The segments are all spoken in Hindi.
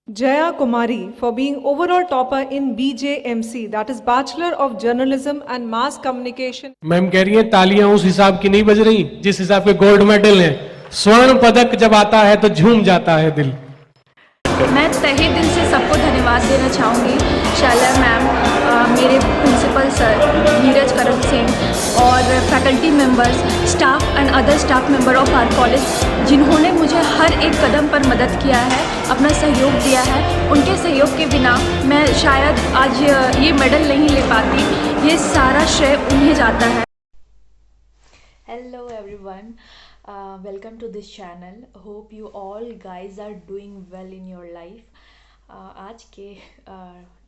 Jaya Kumari for being overall topper in BJMC, that is Bachelor of Journalism and Mass Communication. Ma'am कह रही हैं तालियां उस हिसाब की नहीं बज रही जिस हिसाब के गोल्ड मेडल हैं। स्वर्ण पदक जब आता है तो झूम जाता है दिल। मैं तहे दिल से सबको धन्यवाद देना चाहूँगी। शैला मैम, मेरे प्रिंसिपल सर नीरज करम सिंह और faculty members, staff and other staff member of our college, जिन्होंने मुझे हर एक कदम पर मदद किया है, अपना सहयोग दिया है। उनके सहयोग के बिना मैं शायद आज ये मेडल नहीं ले पाती। ये सारा श्रेय उन्हें जाता है। Hello everyone, welcome to this channel. Hope you all guys are doing well in your life. आज के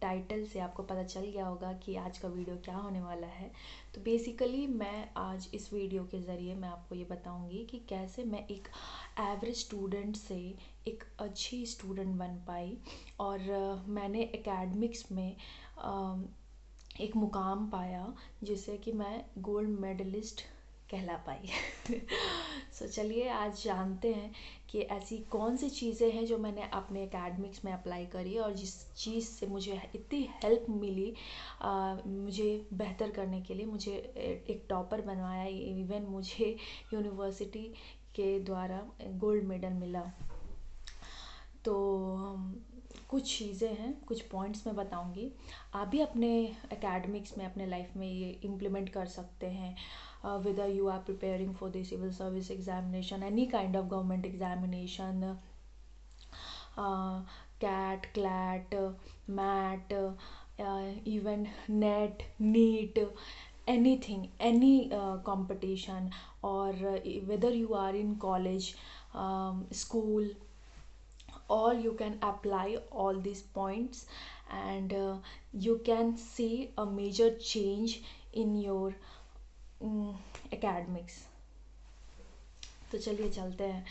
टाइटल से आपको पता चल गया होगा कि आज का वीडियो क्या होने वाला है। तो बेसिकली मैं आज इस वीडियो के ज़रिए मैं आपको ये बताऊंगी कि कैसे मैं एक एवरेज स्टूडेंट से एक अच्छी स्टूडेंट बन पाई और मैंने एकेडमिक्स में एक मुकाम पाया जिससे कि मैं गोल्ड मेडलिस्ट कहला पाई। सो चलिए आज जानते हैं कि ऐसी कौन सी चीज़ें हैं जो मैंने अपने एकेडमिक्स में अप्लाई करी और जिस चीज़ से मुझे इतनी हेल्प मिली मुझे बेहतर करने के लिए, मुझे एक टॉपर बनवाया, इवन मुझे यूनिवर्सिटी के द्वारा गोल्ड मेडल मिला। तो कुछ चीज़ें हैं, कुछ पॉइंट्स मैं बताऊंगी। आप भी अपने एकेडमिक्स में, अपने लाइफ में ये इम्प्लीमेंट कर सकते हैं। whether you are preparing for the civil service examination, any kind of government examination, CAT, CLAT, MAT, even NET, NEET, anything, any competition, or whether you are in college, school, all you can apply all these points and you can see a major change in your academics. तो चलिए चलते हैं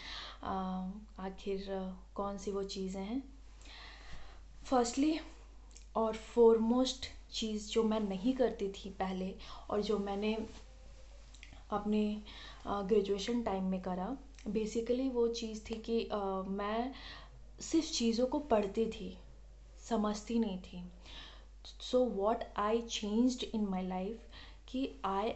आखिर कौन सी वो चीज़ें हैं। फर्स्टली और फॉरमोस्ट चीज़ जो मैं नहीं करती थी पहले और जो मैंने अपने ग्रेजुएशन टाइम में करा, बेसिकली वो चीज़ थी कि मैं सिर्फ चीज़ों को पढ़ती थी, समझती नहीं थी। So what I changed in my life कि I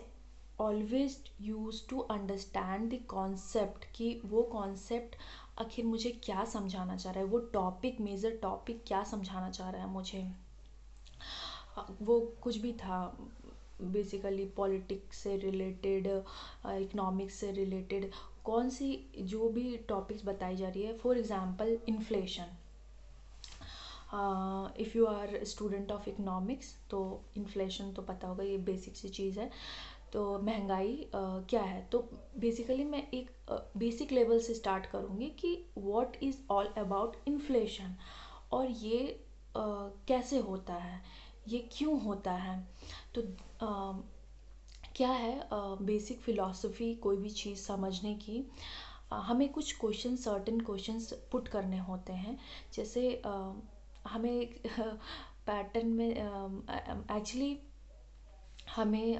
always use to understand the concept, कि वो कॉन्सेप्ट आखिर मुझे क्या समझाना चाह रहा है, वो टॉपिक, मेजर टॉपिक क्या समझाना चाह रहा है मुझे। वो कुछ भी था, बेसिकली पॉलिटिक्स से रिलेटेड, इकोनॉमिक्स से रिलेटेड, कौन सी जो भी टॉपिक्स बताई जा रही है। For example inflation, if you are student of economics तो इन्फ्लेशन तो पता होगा, ये बेसिक सी चीज़ है। तो महंगाई क्या है, तो बेसिकली मैं एक बेसिक लेवल से स्टार्ट करूँगी कि what is all about inflation और ये कैसे होता है, ये क्यों होता है। तो क्या है बेसिक फ़िलॉसफी कोई भी चीज़ समझने की, हमें कुछ क्वेश्चन, सर्टेन क्वेश्चंस पुट करने होते हैं। जैसे हमें पैटर्न में एक्चुअली हमें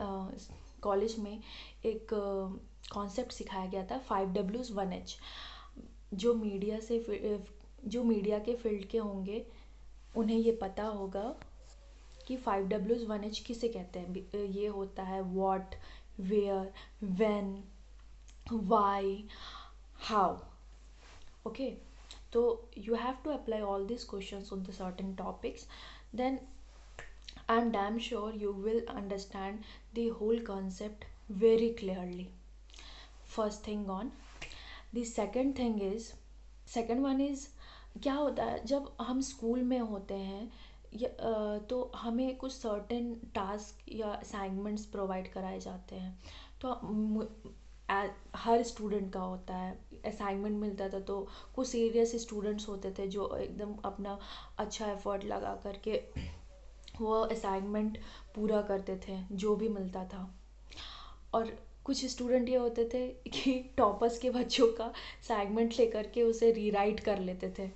कॉलेज में एक कॉन्सेप्ट सिखाया गया था, 5 Ws 1H। जो मीडिया के फील्ड के होंगे उन्हें ये पता होगा कि 5 Ws 1H किसे कहते हैं। ये होता है what, where, when, why, how. Okay, तो you have to apply all these questions on the certain topics, then I'm damn sure you will understand the whole concept very clearly. First thing on, the second one is क्या होता है जब हम स्कूल में होते हैं तो हमें कुछ सर्टेन टास्क या असाइनमेंट्स प्रोवाइड कराए जाते हैं। तो हर स्टूडेंट का होता है, असाइनमेंट मिलता था तो कुछ सीरियस स्टूडेंट्स होते थे जो एकदम अपना अच्छा एफर्ट लगा करके वो असाइनमेंट पूरा करते थे जो भी मिलता था। और कुछ स्टूडेंट ये होते थे कि टॉपर्स के बच्चों का असाइनमेंट लेकर के उसे रीराइट कर लेते थे,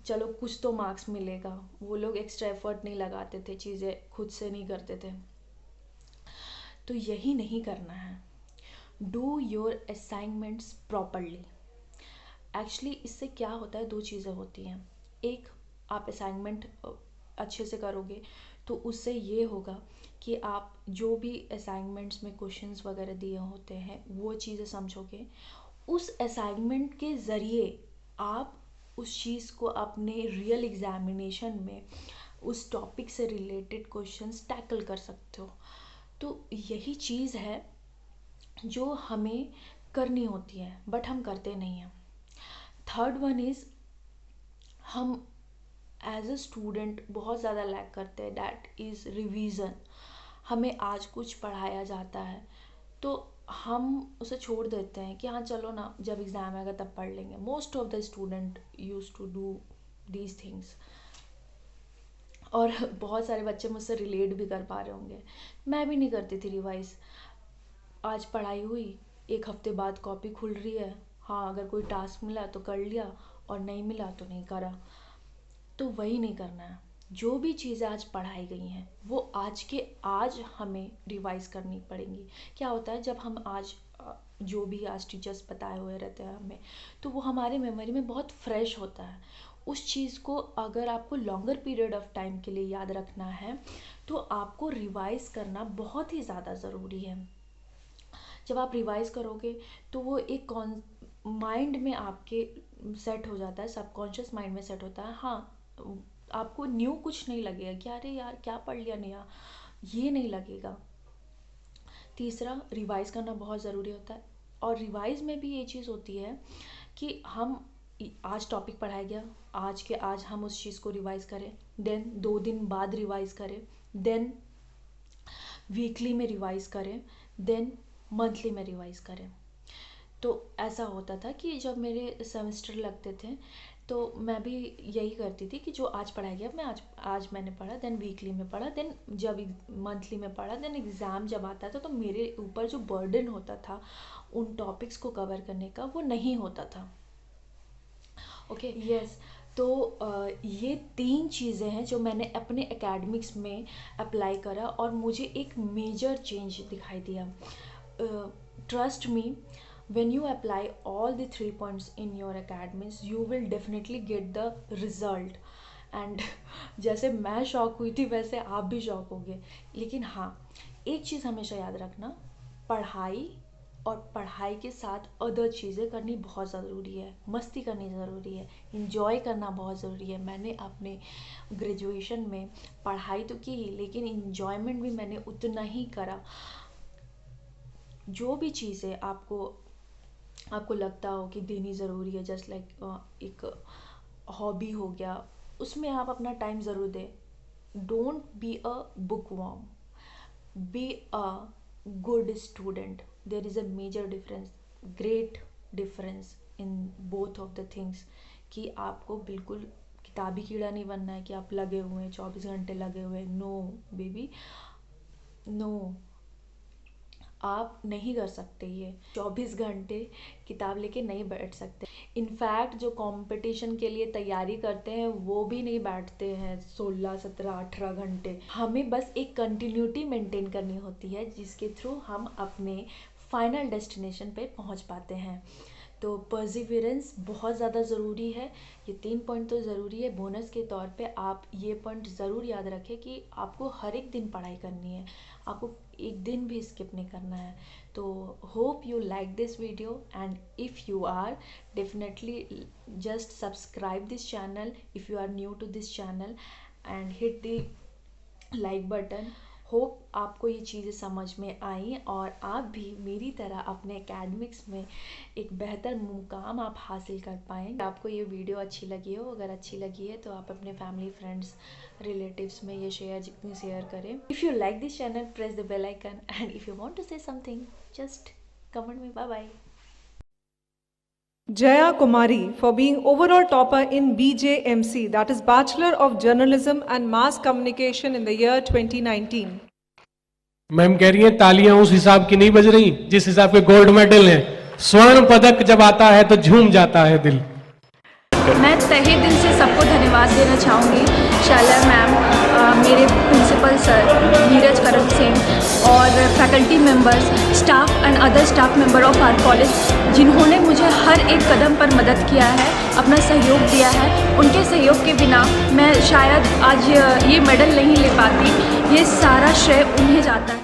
चलो कुछ तो मार्क्स मिलेगा। वो लोग एक्स्ट्रा एफर्ट नहीं लगाते थे, चीज़ें खुद से नहीं करते थे। तो यही नहीं करना है। Do your assignments properly. Actually इससे क्या होता है, दो चीज़ें होती हैं। एक, आप असाइनमेंट अच्छे से करोगे तो उससे ये होगा कि आप जो भी असाइनमेंट्स में क्वेश्चंस वगैरह दिए होते हैं वो चीज़ें समझोगे। उस असाइनमेंट के ज़रिए आप उस चीज़ को अपने रियल एग्जामिनेशन में उस टॉपिक से रिलेटेड क्वेश्चंस टैकल कर सकते हो। तो यही चीज़ है जो हमें करनी होती है बट हम करते नहीं हैं। थर्ड वन इज़ हम एज अ स्टूडेंट बहुत ज़्यादा लैक करते हैं, दैट इज़ रिवीजन। हमें आज कुछ पढ़ाया जाता है तो हम उसे छोड़ देते हैं कि हाँ चलो ना, जब एग्ज़ाम आएगा तब पढ़ लेंगे। Most of the student use to do these things, और बहुत सारे बच्चे मुझसे रिलेट भी कर पा रहे होंगे। मैं भी नहीं करती थी रिवाइज। आज पढ़ाई हुई, एक हफ्ते बाद कॉपी खुल रही है, हाँ अगर कोई टास्क मिला तो कर लिया और नहीं मिला तो नहीं करा। तो वही नहीं करना है। जो भी चीज़ें आज पढ़ाई गई हैं वो आज हमें रिवाइज करनी पड़ेंगी। क्या होता है जब हम आज जो भी आज टीचर्स बताए हुए रहते हैं हमें, तो वो हमारे मेमोरी में बहुत फ्रेश होता है। उस चीज़ को अगर आपको लॉन्गर पीरियड ऑफ टाइम के लिए याद रखना है तो आपको रिवाइज करना बहुत ही ज़्यादा ज़रूरी है। जब आप रिवाइज करोगे तो वो एक माइंड में आपके सेट हो जाता है, सबकॉन्शियस माइंड में सेट होता है। हाँ, आपको न्यू कुछ नहीं लगेगा कि अरे यार क्या पढ़ लिया नया, ये नहीं लगेगा। तीसरा, रिवाइज करना बहुत ज़रूरी होता है। और रिवाइज में भी ये चीज़ होती है कि हम आज टॉपिक पढ़ाया गया, आज के आज हम उस चीज़ को रिवाइज करें, देन 2 दिन बाद रिवाइज करें, देन वीकली में रिवाइज करें, देन मंथली में रिवाइज करें। तो ऐसा होता था कि जब मेरे सेमेस्टर लगते थे तो मैं भी यही करती थी कि जो आज पढ़ाया गया मैं आज मैंने पढ़ा, देन वीकली में पढ़ा, देन जब मंथली में पढ़ा, देन एग्ज़ाम जब आता था तो मेरे ऊपर जो बर्डन होता था उन टॉपिक्स को कवर करने का वो नहीं होता था। Okay, yes. तो ये 3 चीज़ें हैं जो मैंने अपने एकेडमिक्स में अप्लाई करा और मुझे एक मेजर चेंज दिखाई दिया। Trust me, when you apply all the 3 points in your academics, you will definitely get the result. And जैसे मैं शॉक हुई थी वैसे आप भी शॉक होगे। लेकिन हाँ, एक चीज़ हमेशा याद रखना, पढ़ाई और पढ़ाई के साथ अदर चीज़ें करनी बहुत ज़रूरी है। मस्ती करनी ज़रूरी है, इंजॉय करना बहुत ज़रूरी है। मैंने अपने ग्रेजुएशन में पढ़ाई तो की लेकिन इंजॉयमेंट भी मैंने उतना ही करा। जो भी चीज़ें आपको लगता हो कि देनी ज़रूरी है, जस्ट लाइक एक हॉबी हो गया, उसमें आप अपना टाइम ज़रूर दें। Don't be a bookworm, be a good student. There is a major difference, great difference in both of the things. कि आपको बिल्कुल किताबी कीड़ा नहीं बनना है कि आप लगे हुए हैं 24 घंटे लगे हुए। नो बेबी, नो, आप नहीं कर सकते ये। 24 घंटे किताब लेके नहीं बैठ सकते। इनफैक्ट जो कंपटीशन के लिए तैयारी करते हैं वो भी नहीं बैठते हैं 16, 17, 18 घंटे। हमें बस एक कंटिन्यूटी मेंटेन करनी होती है जिसके थ्रू हम अपने फाइनल डेस्टिनेशन पे पहुंच पाते हैं। तो परसिवियरेंस बहुत ज़्यादा ज़रूरी है। ये 3 पॉइंट तो ज़रूरी है। बोनस के तौर पे आप ये पॉइंट ज़रूर याद रखें कि आपको हर एक दिन पढ़ाई करनी है, आपको एक दिन भी स्किप नहीं करना है। तो hope you like this video, and if you are, definitely just subscribe this channel if you are new to this channel and hit the like button. Hope आपको ये चीज़ें समझ में आई और आप भी मेरी तरह अपने एकेडमिक्स में एक बेहतर मुकाम आप हासिल कर पाएँ। आपको ये वीडियो अच्छी लगी हो, अगर अच्छी लगी है तो आप अपने फैमिली, फ्रेंड्स, रिलेटिव्स में ये जितनी शेयर करें। If you like this channel, press the bell icon, and if you want to say something, just comment में। Bye bye. Jaya Kumari for being overall topper in BJMC, that is Bachelor of Journalism and Mass Communication in the year 2019. Ma'am कह रही हैं तालियां उस हिसाब की नहीं बज रही जिस हिसाब के गोल्ड मेडल हैं। स्वर्ण पदक जब आता है तो झूम जाता है दिल। मैं तहे दिल से सबको धन्यवाद धन्यवाद देना चाहूँगी शाला मैम, मेरे प्रिंसिपल सर नीरज करम सिंह और faculty members, staff and other staff member of our college, जिन्होंने मुझे हर एक कदम पर मदद किया है, अपना सहयोग दिया है। उनके सहयोग के बिना मैं शायद आज ये मेडल नहीं ले पाती। ये सारा श्रेय उन्हें जाता है।